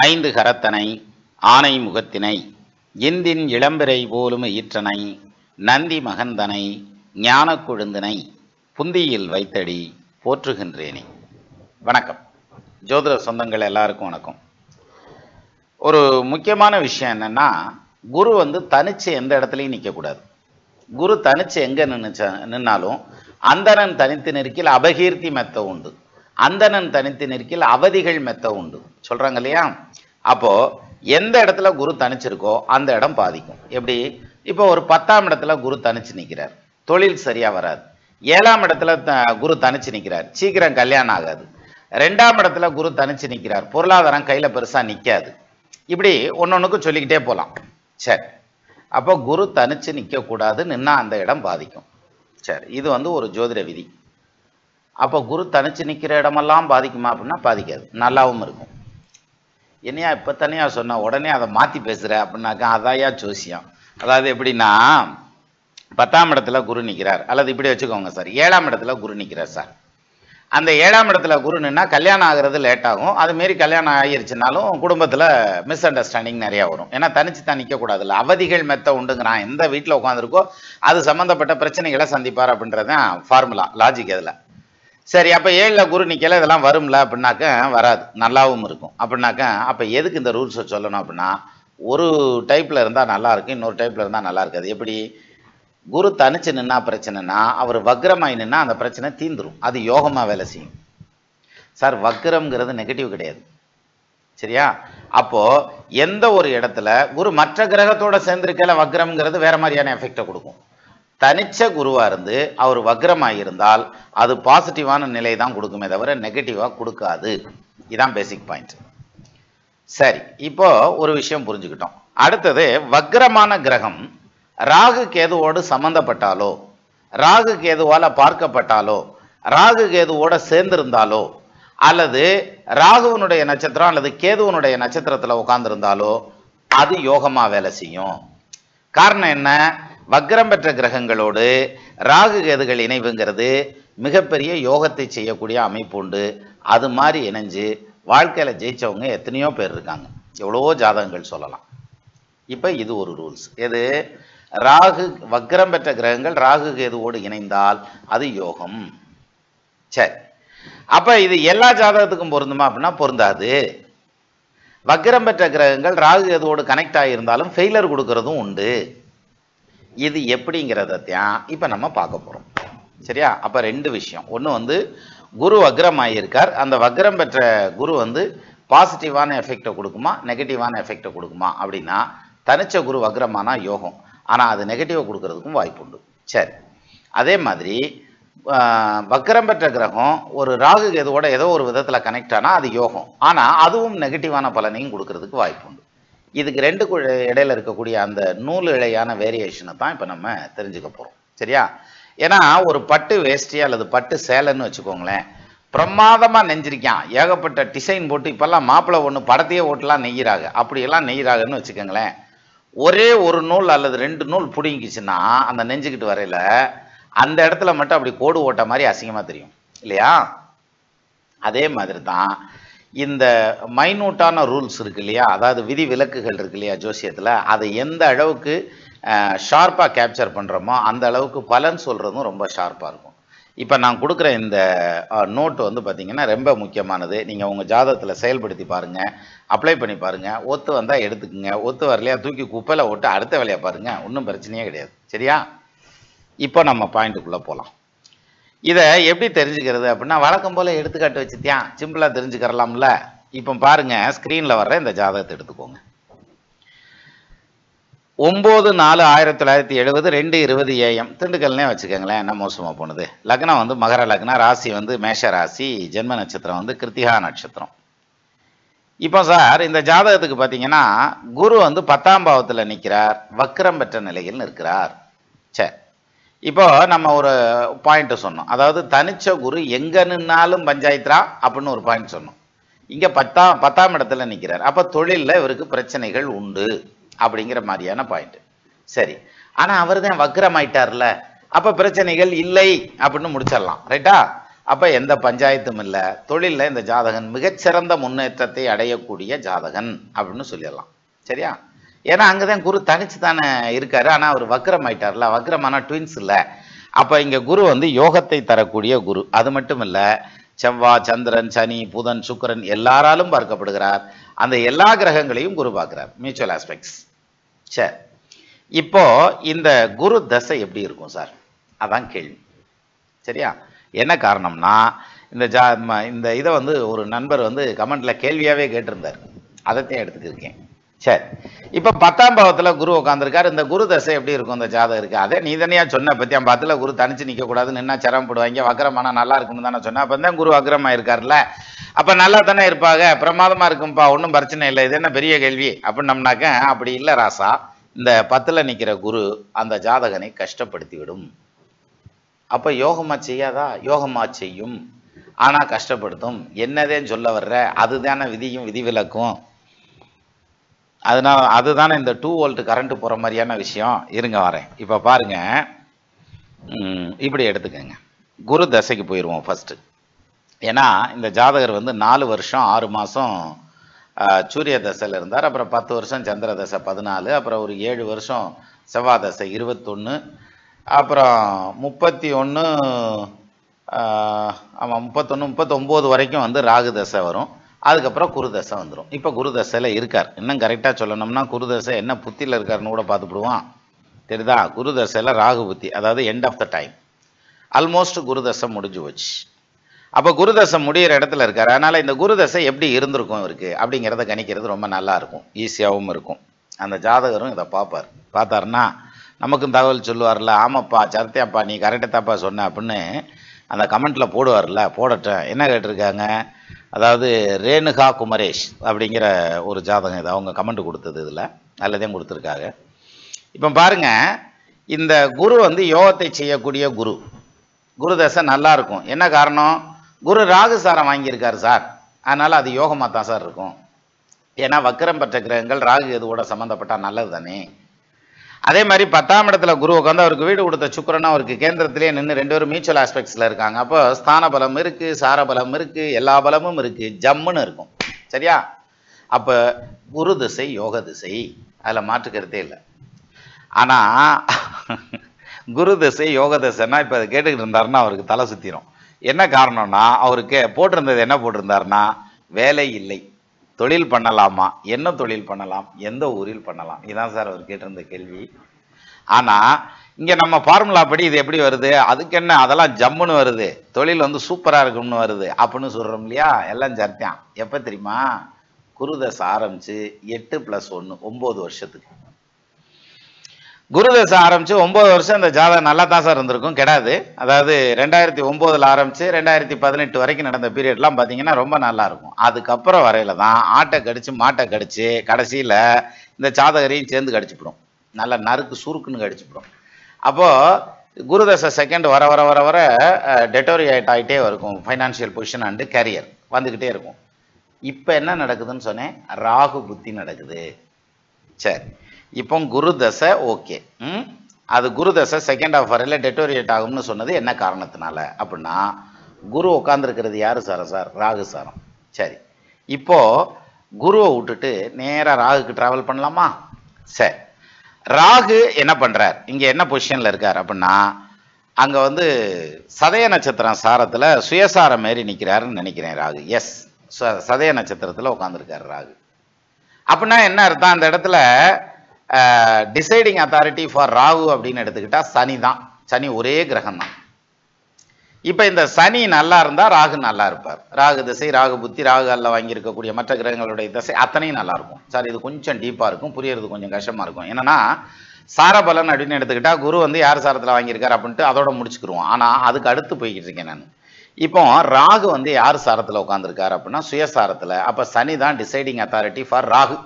ஐந்து கரத்தனை ஆனை முகத்தினை இந்தின் இளம்பிறை போலும் ஈற்றனை நந்தி மகந்தனை ஞான கொழுந்தினை புந்தியில் வைத்தடி போற்றுகின்றேனே. வணக்கம் ஜோதிட சொந்தங்கள் எல்லாருக்கும் வணக்கம். ஒரு முக்கியமான விஷயம் என்னன்னா, குரு தனிச்சு எந்த இடத்துலையும் நிற்கக்கூடாது. குரு தனிச்சு எங்கே நின்னாலும் அந்தணன் தனித்து நிற்கில் அபகீர்த்தி மெத்த உண்டு, அந்தணன் தனித்து நிற்கில் அவதிகள் மெத்த உண்டு சொல்றாங்க இல்லையா? அப்போ எந்த இடத்துல குரு தனிச்சிருக்கோ அந்த இடம் பாதிக்கும். எப்படி? இப்போ ஒரு 10ஆம் இடத்துல குரு தனிச்சு நிற்கிறார், தொழில் சரியா வராது. 7ஆம் இடத்துல குரு தனிச்சு நிற்கிறார், சீக்கிரம் கல்யாணம் ஆகாது. 2ஆம் இடத்துல குரு தனிச்சு நிற்கிறார், பொருளாதாரம் கையில பெருசா நிற்காது. இப்படி ஒன்னொன்னுக்கும் சொல்லிக்கிட்டே போகலாம். சரி, அப்போ குரு தனிச்சு நிற்க கூடாது, நின்னா அந்த இடம் பாதிக்கும். சரி, இது ஒரு ஜோதிட விதி. அப்போ குரு தனிச்சு நிற்கிற இடமெல்லாம் பாதிக்குமா அப்படின்னா பாதிக்காது, நல்லாவும் இருக்கும். என்னையா இப்போ தனியா சொன்ன உடனே அதை மாற்றி பேசுகிற அப்படின்னாக்கா அதாயா ஜோசியம். அதாவது எப்படின்னா, 10ஆம் இடத்துல குரு நிற்கிறார், அல்லது இப்படி வச்சுக்கோங்க சார், 7ஆம் இடத்துல குரு நிற்கிறார் சார். அந்த 7ஆம் இடத்துல குரு நின்னா கல்யாணம் ஆகிறது லேட் ஆகும். அதுமாரி கல்யாணம் ஆகிருச்சுனாலும் குடும்பத்தில் மிஸ் அண்டர்ஸ்டாண்டிங் நிறையா வரும். ஏன்னா தனிச்சு தான் நிற்கக்கூடாதுல்ல, அவதிகள் மெத்த உண்டுங்கிறான். எந்த வீட்டில் உட்காந்துருக்கோ அது சம்மந்தப்பட்ட பிரச்சனைகளை சந்திப்பார் அப்படின்றது தான் ஃபார்முலா, லாஜிக். அதில் சரி, அப்போ 7ல் குரு நிற்கல, இதெல்லாம் வரும்ல அப்படின்னாக்க வராது, நல்லாவும் இருக்கும். அப்படின்னாக்க அப்போ எதுக்கு இந்த ரூல்ஸை சொல்லணும் அப்படின்னா, ஒரு டைப்பில் இருந்தால் நல்லா இருக்கும், இன்னொரு டைப்பில் இருந்தால் நல்லா இருக்காது. எப்படி? குரு தனிச்சு நின்னா பிரச்சனைனா, அவர் வக்ரமாய் நின்னா அந்த பிரச்சனை தீந்துரும், அது யோகமாக வேலை செய்யும். சார், வக்ரம்ங்கிறது நெகட்டிவ் கிடையாது, சரியா? அப்போ எந்த ஒரு இடத்துல குரு மற்ற கிரகத்தோட சேர்ந்திருக்கல வக்ரம்ங்கிறது வேற மாதிரியான எஃபெக்டை கொடுக்கும். தனிச்ச குருவா இருந்து அவர் வக்ரமாக இருந்தால் அது பாசிட்டிவான நிலை தான் கொடுக்குமே தவிர நெகட்டிவா கொடுக்காது. இதான் பேசிக் பாயிண்ட். சரி, இப்போ ஒரு விஷயம் புரிஞ்சுக்கிட்டோம். அடுத்தது, வக்ரமான கிரகம் ராகு கேதுவோடு சம்பந்தப்பட்டாலோ, ராகு கேதுவால பார்க்கப்பட்டாலோ, ராகு கேதுவோட சேர்ந்திருந்தாலோ, அல்லது ராகுவனுடைய நட்சத்திரம் அல்லது கேதுவனுடைய நட்சத்திரத்தில் உட்கார்ந்திருந்தாலோ அது யோகமா வேலை செய்யும். காரணம் என்ன? வக்ரம் பெற்ற கிரகங்களோடு ராகு கேதுகள் இணைவுங்கிறது மிகப்பெரிய யோகத்தை செய்யக்கூடிய அமைப்பு உண்டு. அது மாதிரி இணைஞ்சு வாழ்க்கையில ஜெயிச்சவங்க எத்தனையோ பேர் இருக்காங்க, எவ்வளவோ ஜாதகங்கள் சொல்லலாம். இப்ப இது ஒரு ரூல்ஸ். எது? ராகு வக்ரம் பெற்ற கிரகங்கள் ராகு கேதுவோடு இணைந்தால் அது யோகம். சரி, அப்ப இது எல்லா ஜாதகத்துக்கும் பொருந்துமா அப்படின்னா பொருந்தாது. வக்ரம் பெற்ற கிரகங்கள் ராகு கேதுவோடு கனெக்ட் ஆகியிருந்தாலும் ஃபெயிலர் கொடுக்கறதும் உண்டு. இது எப்படிங்கிறதான் இப்ப நம்ம பார்க்க போறோம், சரியா? அப்ப ரெண்டு விஷயம். ஒன்று குரு வக்ரம் ஆகியிருக்கார், அந்த வக்ரம் பெற்ற குரு பாசிட்டிவான எஃபெக்டை கொடுக்குமா நெகட்டிவான எஃபெக்டை கொடுக்குமா அப்படின்னா, தனிச்ச குரு வக்ரமானா யோகம், ஆனால் அது நெகட்டிவை கொடுக்கறதுக்கும் வாய்ப்பு உண்டு. சரி, அதே மாதிரி வக்ரம் பெற்ற கிரகம் ஒரு ராகு கேதுவோட ஏதோ ஒரு விதத்தில் கனெக்ட் ஆனால் அது யோகம், ஆனால் அதுவும் நெகட்டிவான பலனையும் கொடுக்கறதுக்கு வாய்ப்பு உண்டு. இதுக்கு ரெண்டு இடையில இருக்கக்கூடிய அந்த நூல் இழையான வேரியேஷனை தான் இப்போ நம்ம தெரிஞ்சுக்க போகிறோம், சரியா? ஏன்னா ஒரு பட்டு வேஷ்டி அல்லது பட்டு சேலைன்னு வச்சுக்கோங்களேன், பிரமாதமாக நெஞ்சிருக்கான், ஏகப்பட்ட டிசைன் போட்டு இப்போல்லாம் மாப்பிள்ளை ஒன்று படத்தையே ஓட்டலாம் நெய்கிறாங்க, அப்படியெல்லாம் நெய்கிறாங்கன்னு வச்சுக்கோங்களேன். ஒரே ஒரு நூல் அல்லது 2 நூல் பிடிங்கிச்சுன்னா அந்த நெஞ்சுக்கிட்டு வரையில அந்த இடத்துல மட்டும் அப்படி கோடு ஓட்ட மாதிரி அசிங்கமாக தெரியும் இல்லையா? அதே மாதிரி தான் இந்த மைனூட்டான ரூல்ஸ் இருக்கு இல்லையா, அதாவது விதி விலக்குகள் இருக்கு இல்லையா ஜோசியத்தில், அதை எந்த அளவுக்கு ஷார்ப்பாக கேப்சர் பண்ணுறோமோ அந்த அளவுக்கு பலன் சொல்கிறதும் ரொம்ப ஷார்ப்பாக இருக்கும். இப்போ நான் கொடுக்குற இந்த நோட்டு பார்த்தீங்கன்னா ரொம்ப முக்கியமானது. நீங்கள் உங்கள் ஜாதகத்தில் செயல்படுத்தி பாருங்கள், அப்ளை பண்ணி பாருங்கள். ஒத்து வந்தால் எடுத்துக்குங்க, ஒத்து வரலையா தூக்கி குப்பையில் ஓட்டு அடுத்த வேலையை பாருங்கள், ஒன்றும் பிரச்சனையே கிடையாது, சரியா? இப்போ நம்ம பாயிண்ட்டுக்குள்ளே போகலாம். இதை எப்படி தெரிஞ்சுக்கிறது அப்படின்னா, வழக்கம் போல் எடுத்துக்காட்டு வச்சுத்தியான் சிம்பிளாக தெரிஞ்சுக்கிறலாம்ல. இப்போ பாருங்க, ஸ்க்ரீனில் வர்ற இந்த ஜாதகத்தை எடுத்துக்கோங்க. 9/4/1970 2:20 AM திண்டுக்கல்னே வச்சுக்கோங்களேன், என்ன மோசமாக போனது. லக்னம் மகர லக்னம், ராசி மேஷ ராசி, ஜென்ம நட்சத்திரம் கிருத்திகா நட்சத்திரம். இப்போ சார், இந்த ஜாதகத்துக்கு பார்த்தீங்கன்னா குரு 10ஆம் பாவத்தில் நிற்கிறார், வக்ரம் பெற்ற நிலையில் இருக்கிறார். சரி, இப்போ நம்ம ஒரு பாயிண்ட் சொன்னோம், அதாவது தனிச்ச குரு எங்க நின்னாலும் பஞ்சாயத்ரா அப்படின்னு ஒரு பாயிண்ட் சொன்னோம். இங்க 10ஆம் இடத்துல நிற்கிறார், அப்ப தொழிலில் இவருக்கு பிரச்சனைகள் உண்டு அப்படிங்கிற மாதிரியான பாயிண்ட். சரி, ஆனா அவர் தான் வக்ரம் ஆயிட்டார்ல, அப்ப பிரச்சனைகள் இல்லை அப்படின்னு முடிச்சிடலாம், ரைட்டா? அப்போ எந்த பஞ்சாயத்தும் இல்லை, தொழிலில் இந்த ஜாதகன் மிகச்சிறந்த முன்னேற்றத்தை அடையக்கூடிய ஜாதகன் அப்படின்னு சொல்லிடலாம். சரியா? ஏன்னா அங்கே தான் குரு தனிச்சு தானே இருக்காரு. ஆனால் அவர் வக்ரம் ஆயிட்டார்ல, வக்ரமான ட்வின்ஸ் இல்லை. அப்போ இங்கே குரு வந்து யோகத்தை தரக்கூடிய குரு. அது மட்டும் இல்லை, செவ்வாய், சந்திரன், சனி, புதன், சுக்கிரன் எல்லாராலும் பார்க்கப்படுகிறார். அந்த எல்லா கிரகங்களையும் குரு பார்க்கிறார், மியூச்சுவல் ஆஸ்பெக்ட்ஸ். சரி, இப்போ இந்த குரு தசை எப்படி இருக்கும் சார்? அதான் கேள்வி. சரியா? என்ன காரணம்னா இந்த இதை வந்து ஒரு நண்பர் வந்து கமெண்ட்ல கேள்வியாவே கேட்டிருந்தார், அதைத்தான் எடுத்துக்கிருக்கேன். சரி, இப்போ 10ஆம் பாவத்தில் குரு உட்காந்துருக்காரு. இந்த குரு தசை எப்படி இருக்கும் இந்த ஜாதகம் இருக்கு? அதே நீ தனியா சொன்ன பத்தி 10ல் குரு தனிச்சு நிற்க கூடாது, நின்னா சிரமப்படுவாங்க, வக்கரமானா நல்லா இருக்கும்னு தானே சொன்னேன். அப்போ தான் குரு வக்கரமா இருக்காருல்ல, அப்போ நல்லா தானே இருப்பாங்க, பிரமாதமா இருக்கும்பா, ஒன்றும் பிரச்சனை இல்லை, இது என்ன பெரிய கேள்வி அப்படின்னம்னாக்க அப்படி இல்லை ராசா. இந்த 10ல் நிற்கிற குரு அந்த ஜாதகனை கஷ்டப்படுத்தி விடும். அப்போ யோகமா செய்யாதா? யோகமா செய்யும், ஆனால் கஷ்டப்படுத்தும். என்னதேன்னு சொல்ல வர்ற? அதுதானே விதியும் விதிவிலக்கும். அதனால அதுதானே இந்த 2 வோல்ட் கரண்ட் போகிற மாதிரியான விஷயம். இருங்க வரேன். இப்போ பாருங்க, இப்படி எடுத்துக்கங்க. குரு தசைக்கு போயிடுவோம் ஃபஸ்ட்டு. ஏன்னா இந்த ஜாதகர் வந்து 4 வருஷம் 6 மாதம் சூரிய தசையில் இருந்தார். அப்புறம் 10 வருஷம் சந்திர தசை 14, அப்புறம் ஒரு 7 வருஷம் செவ்வாய் தசை 21, அப்புறம் 31 ஆமாம் 31 39 வரைக்கும் வந்து ராகு தசை வரும். அதுக்கப்புறம் குரு தசை வந்துடும். இப்போ குரு தசையில் இருக்கார். இன்னும் கரெக்டாக சொல்லணும்னா குரு தசை என்ன புத்தியில் இருக்காருன்னு கூட பார்த்துப்படுவான். தெரியுதா? குரு தசையில் ராகு புத்தி, அதாவது end of the time. Almost Guru தசை முடிஞ்சு போச்சு. அப்போ குரு தசை முடிகிற இடத்துல இருக்கார். அதனால் இந்த குரு தசை எப்படி இருந்திருக்கும் இவருக்கு அப்படிங்கிறத கணிக்கிறது ரொம்ப நல்லா இருக்கும், ஈஸியாகவும் இருக்கும். அந்த ஜாதகரும் இதை பார்ப்பார். பார்த்தாருன்னா நமக்கும் தகவல் சொல்லுவார்ல, ஆமாப்பா சத்தியாப்பா நீ கரெக்டாக தாப்பா சொன்ன அப்படின்னு அந்த கமெண்ட்டில் போடுவார்ல. போடட்டும். என்ன கேட்டிருக்காங்க? அதாவது ரேணுகா குமரேஷ் அப்படிங்கிற ஒரு ஜாதகம் இது, அவங்க கமெண்ட் கொடுத்தது இதில் நல்லதையும் கொடுத்துருக்காங்க. இப்போ பாருங்க, இந்த குரு வந்து யோகத்தை செய்யக்கூடிய குரு. குரு தசை நல்லா இருக்கும். என்ன காரணம்? குரு ராகு சாரம் வாங்கியிருக்காரு சார், அதனால் அது யோகமாக தான் சார் இருக்கும். ஏன்னா வக்கரம் பெற்ற கிரகங்கள் ராகு எதுவோட சம்மந்தப்பட்டால் நல்லது தானே. அதே மாதிரி 10ஆம் இடத்துல குரு உட்காந்து அவருக்கு வீடு கொடுத்த சுக்கிரன் அவருக்கு கேந்திரத்திலே நின்று 2 பேரும் மியூச்சுவல் ஆஸ்பெக்ட்ஸில் இருக்காங்க. அப்போ ஸ்தான பலம் இருக்குது, சார பலம் இருக்குது, எல்லா பலமும் இருக்குது, ஜம்முன்னு இருக்கும். சரியா? அப்போ குரு திசை யோக திசை, அதில் மாற்றுக்கிறதே இல்லை. ஆனால் குரு திசை யோக திசைன்னா இப்போ அதை கேட்டுக்கிட்டு இருந்தாருன்னா அவருக்கு தலை சுற்றிடும். என்ன காரணம்னா அவருக்கு போட்டிருந்தது என்ன போட்டிருந்தாருன்னா, வேலை இல்லை, தொழில் பண்ணலாமா, என்ன தொழில் பண்ணலாம், எந்த ஊரில் பண்ணலாம், இதுதான் சார் அவர் கேட்டிருந்த கேள்வி. ஆனால் இங்கே நம்ம ஃபார்முலா படி இது எப்படி வருது? அதுக்கு என்ன, அதெல்லாம் ஜம்முன்னு வருது, தொழில் வந்து சூப்பராக இருக்கும்னு வருது அப்படின்னு சொல்கிறோம் இல்லையா? எல்லாம் சர்த்தியான். எப்போ தெரியுமா? குருதசை ஆரம்பித்து 8 + 1 9 வருஷத்துக்கு. குருதசை ஆரம்பித்து 9 வருஷம் இந்த ஜாதகம் நல்லா தான் சார் இருந்திருக்கும், கெடாது. அதாவது 2009 ஆரம்பித்து 2018 வரைக்கும் நடந்த பீரியட்லாம் பார்த்தீங்கன்னா ரொம்ப நல்லா இருக்கும். அதுக்கப்புறம் வரையில தான் ஆட்டை கடிச்சு மாட்டை கடிச்சு கடைசியில் இந்த ஜாதகரையும் சேர்ந்து கடிச்சுப்பிடும், நல்லா நறுக்கு சுருக்குன்னு கடிச்சுப்பிடும். அப்போது குருதசை செகண்ட் வர வர வர வர டெட்டோரியேட் ஆகிட்டே இருக்கும், ஃபைனான்ஷியல் பொசிஷன் அண்டு கேரியர் வந்துக்கிட்டே இருக்கும். இப்போ என்ன நடக்குதுன்னு சொன்னேன்? ராகு புத்தி நடக்குது. சரி, இப்போ குரு தசை ஓகே, அது குரு தசை செகண்ட் ஆஃப் வரையில் டெட்டோரியேட் ஆகும்னு சொன்னது என்ன காரணத்தினால அப்படின்னா, குரு உட்காந்துருக்கிறது யார் சாரம்? சார் ராகு சாரம். சரி, இப்போது குருவை விட்டுட்டு நேராக ராகுக்கு ட்ராவல் பண்ணலாமா? சரி, ராகு என்ன பண்ணுறார், இங்கே என்ன பொசிஷனில் இருக்கார் அப்படின்னா, அங்கே வந்து சதய நட்சத்திரம் சாரத்தில் சுயசாரம் மாரி நிற்கிறாருன்னு நினைக்கிறேன் ராகு. எஸ், சதய நட்சத்திரத்தில் உட்காந்துருக்கார் ராகு. அப்படின்னா என்ன அர்த்தம்? அந்த இடத்துல டிசைடிங் அத்தாரிட்டி ஃபார் ராகு அப்படின்னு எடுத்துக்கிட்டா சனி தான். சனி ஒரே கிரகம் தான். இப்போ இந்த சனி நல்லா இருந்தால் ராகு நல்லா இருப்பார். ராகு திசை, ராகு புத்தி, ராகு அல்ல வாங்கியிருக்கக்கூடிய மற்ற கிரகங்களுடைய திசை அத்தனையும் நல்லா இருக்கும். சார் இது கொஞ்சம் டீப்பாக இருக்கும், புரியறது கொஞ்சம் கஷ்டமாக இருக்கும். என்னன்னா சாரபலன் அப்படின்னு எடுத்துக்கிட்டா குரு வந்து யார் சாரத்தில் வாங்கியிருக்கார் அப்படின்ட்டு அதோட முடிச்சுக்கிருவோம். ஆனால் அதுக்கு அடுத்து போய்கிட்டு இருக்கேன் நான். இப்போ ராகு வந்து யார் சாரத்தில் உட்காந்துருக்காரு அப்படின்னா சுயசாரத்தில். அப்போ சனி தான் டிசைடிங் அத்தாரிட்டி ஃபார் ராகு.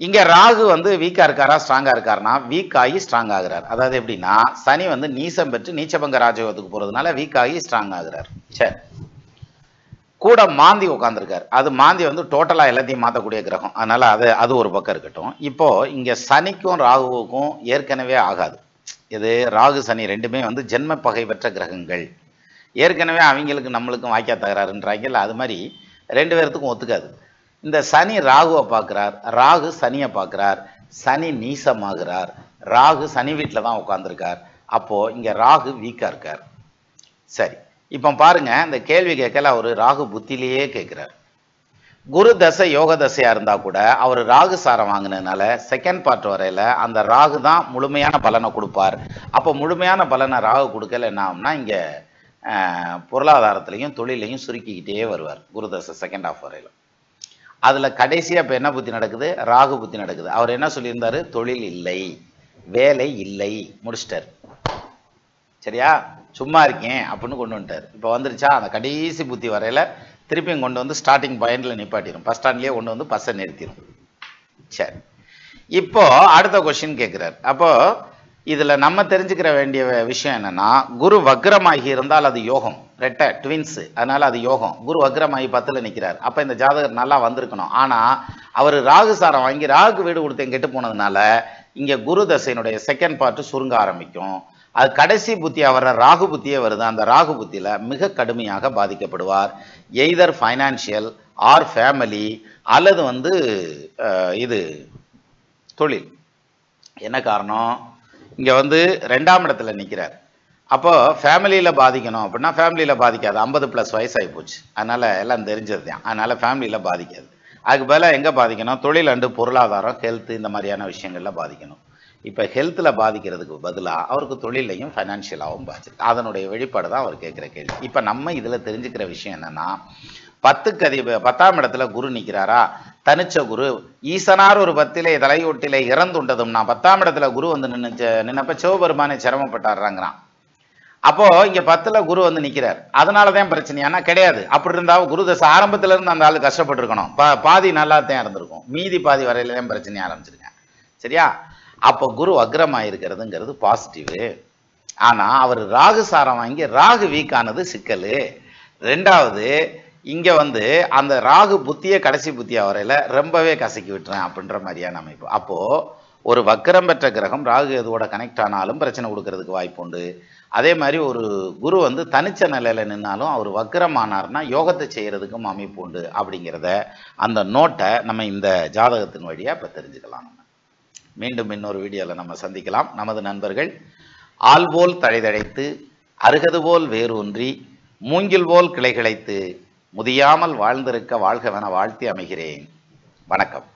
இங்கே ராகு வந்து வீக்காக இருக்காரா ஸ்ட்ராங்காக இருக்காருன்னா வீக் ஆகி ஸ்ட்ராங் ஆகிறார். அதாவது எப்படின்னா சனி வந்து நீசம் பெற்று நீச்சபங்க ராஜயோகத்துக்கு போகிறதுனால வீக் ஆகி ஸ்ட்ராங் ஆகிறார். சரி, கூட மாந்தி உட்காந்துருக்கார். அது மாந்தி வந்து டோட்டலாக எல்லாத்தையும் மாற்றக்கூடிய கிரகம், அதனால் அது ஒரு பக்கம் இருக்கட்டும். இப்போது இங்கே சனிக்கும் ராகுவுக்கும் ஏற்கனவே ஆகாது. இது ராகு சனி ரெண்டுமே வந்து ஜென்ம பகை பெற்ற கிரகங்கள். ஏற்கனவே அவங்களுக்கு நம்மளுக்கும் வாய்க்கா தகராறுன்றாங்கல்ல, அது மாதிரி 2 பேர்த்துக்கும் ஒத்துக்காது. இந்த சனி ராகுவை பார்க்குறார், ராகு சனியை பார்க்குறார், சனி நீசமாகிறார், ராகு சனி வீட்டில் தான் உட்காந்துருக்கார். அப்போது இங்கே ராகு வீக்காக இருக்கார். சரி, இப்போ பாருங்க, இந்த கேள்வி கேட்கல அவர் ராகு புத்திலேயே கேட்குறார். குரு தசை யோக தசையாக இருந்தால் கூட அவர் ராகு சாரம் வாங்கினதுனால செகண்ட் பார்ட் வரையில் அந்த ராகு தான் முழுமையான பலனை கொடுப்பார். அப்போ முழுமையான பலனை ராகு கொடுக்கல என்ன ஆகும்னா இங்கே பொருளாதாரத்திலையும் தொழிலையும் சுருக்கிக்கிட்டே வருவார் குரு தசை செகண்ட் ஹாஃப் வரையில். அதில் கடைசியாக இப்போ என்ன புத்தி நடக்குது? ராகு புத்தி நடக்குது. அவர் என்ன சொல்லியிருந்தாரு? தொழில் இல்லை, வேலை இல்லை, முடிச்சிட்டார். சரியா? சும்மா இருக்கேன் அப்படின்னு கொண்டு வந்துட்டார். இப்போ வந்துருச்சா? அந்த கடைசி புத்தி வரையில் திருப்பியும் கொண்டு வந்து ஸ்டார்டிங் பாயிண்டில் நிப்பாட்டிடும். பஸ் ஸ்டாண்ட்லேயே கொண்டு வந்து பஸ்ஸை நிறுத்திடும். சரி, இப்போ அடுத்த கொஸ்டின் கேட்குறாரு. அப்போது இதில் நம்ம தெரிஞ்சுக்கிற வேண்டிய விஷயம் என்னென்னா, குரு வக்ரமாகி இருந்தால் அது யோகம், ரெட்டை ட்வின்ஸு, அதனால் அது யோகம். குரு வக்ரமாகி 10ல் நிற்கிறார். அப்போ இந்த ஜாதகர் நல்லா வந்திருக்கணும். ஆனால் அவர் ராகு சாரம் வாங்கி ராகு வீடு கொடுத்து கெட்டு போனதுனால இங்கே குரு தசையினுடைய செகண்ட் பார்ட்டு சுருங்க ஆரம்பிக்கும். அது கடைசி புத்தியாக வர்ற ராகு புத்தியே வருது. அந்த ராகு புத்தியில் மிக கடுமையாக பாதிக்கப்படுவார். எய்தர் ஃபைனான்ஷியல் ஆர் ஃபேமிலி, அல்லது இது தொழில். என்ன காரணம்? இங்கே 2ஆம் இடத்துல நிற்கிறார். அப்போ ஃபேமிலியில் பாதிக்கணும் அப்படின்னா ஃபேமிலியில் பாதிக்காது. 50+ வயசாகி போச்சு, அதனால் எல்லாம் தெரிஞ்சது தான். அதனால் ஃபேமிலியில் பாதிக்காது. அதுக்கு பதிலாக எங்கே பாதிக்கணும்? தொழில் அண்டு பொருளாதாரம், ஹெல்த்து, இந்த மாதிரியான விஷயங்களில் பாதிக்கணும். இப்போ ஹெல்த்தில் பாதிக்கிறதுக்கு பதிலாக அவருக்கு தொழிலையும் ஃபைனான்ஷியலாகவும் பாதிச்சு, அதனுடைய வெளிப்பாடு தான் அவர் கேட்குற கேள்வி. இப்போ நம்ம இதில் தெரிஞ்சுக்கிற விஷயம் என்னென்னா, 10ஆம் இடத்துல குரு நிற்கிறாரா, தனிச்ச குரு. ஈசனார் ஒரு 10லே தலையொட்டிலே இறந்துண்டதும்னா 10ஆம் இடத்துல குரு நின்னப்ப சிவபெருமானை சிரமப்பட்டாடுறாங்கிறான். அப்போ இங்க 10ல் குரு நிற்கிறார். அதனால தான் பிரச்சனையானா கிடையாது. அப்படி இருந்தாலும் குரு தசை ஆரம்பத்துல இருந்து அந்த ஆளு கஷ்டப்பட்டு இருக்கணும். பாதி நல்லா தான் இருந்திருக்கும், மீதி பாதி வரையில தான் பிரச்சனை ஆரம்பிச்சிருக்கேன். சரியா? அப்போ குரு வக்ரமாயிருக்கிறதுங்கிறது பாசிட்டிவ். ஆனா அவர் ராகு சாரம் வாங்கி ராகு வீக் ஆனது சிக்கல். 2வது இங்க அந்த ராகு புத்திய கடைசி புத்தியா வரையில ரொம்பவே கசக்கி விட்டுறேன் அப்படின்ற மாதிரியான அமைப்பு. அப்போ ஒரு வக்ரம் பெற்ற கிரகம் ராகு எதுவோட கனெக்ட் ஆனாலும் பிரச்சனை கொடுக்கறதுக்கு வாய்ப்பு உண்டு. அதே மாதிரி ஒரு குரு தனிச்ச நிலையில நின்னாலும் அவர் வக்ரம் ஆனார்னா யோகத்தை செய்யறதுக்கும் அமைப்பு உண்டு. அப்படிங்கிறத அந்த நோட்டை நம்ம இந்த ஜாதகத்தின் வழியா இப்ப தெரிஞ்சுக்கலாம். மீண்டும் இன்னொரு வீடியோவில் நம்ம சந்திக்கலாம். நமது நண்பர்கள் ஆல்போல் தழைதழைத்து அருகது போல் வேரூன்றி மூங்கில் போல் கிளை கிளைத்து முதியாமல் வாழ்ந்திருக்க வாழ்கவென வாழ்த்தி அமைகிறேன். வணக்கம்.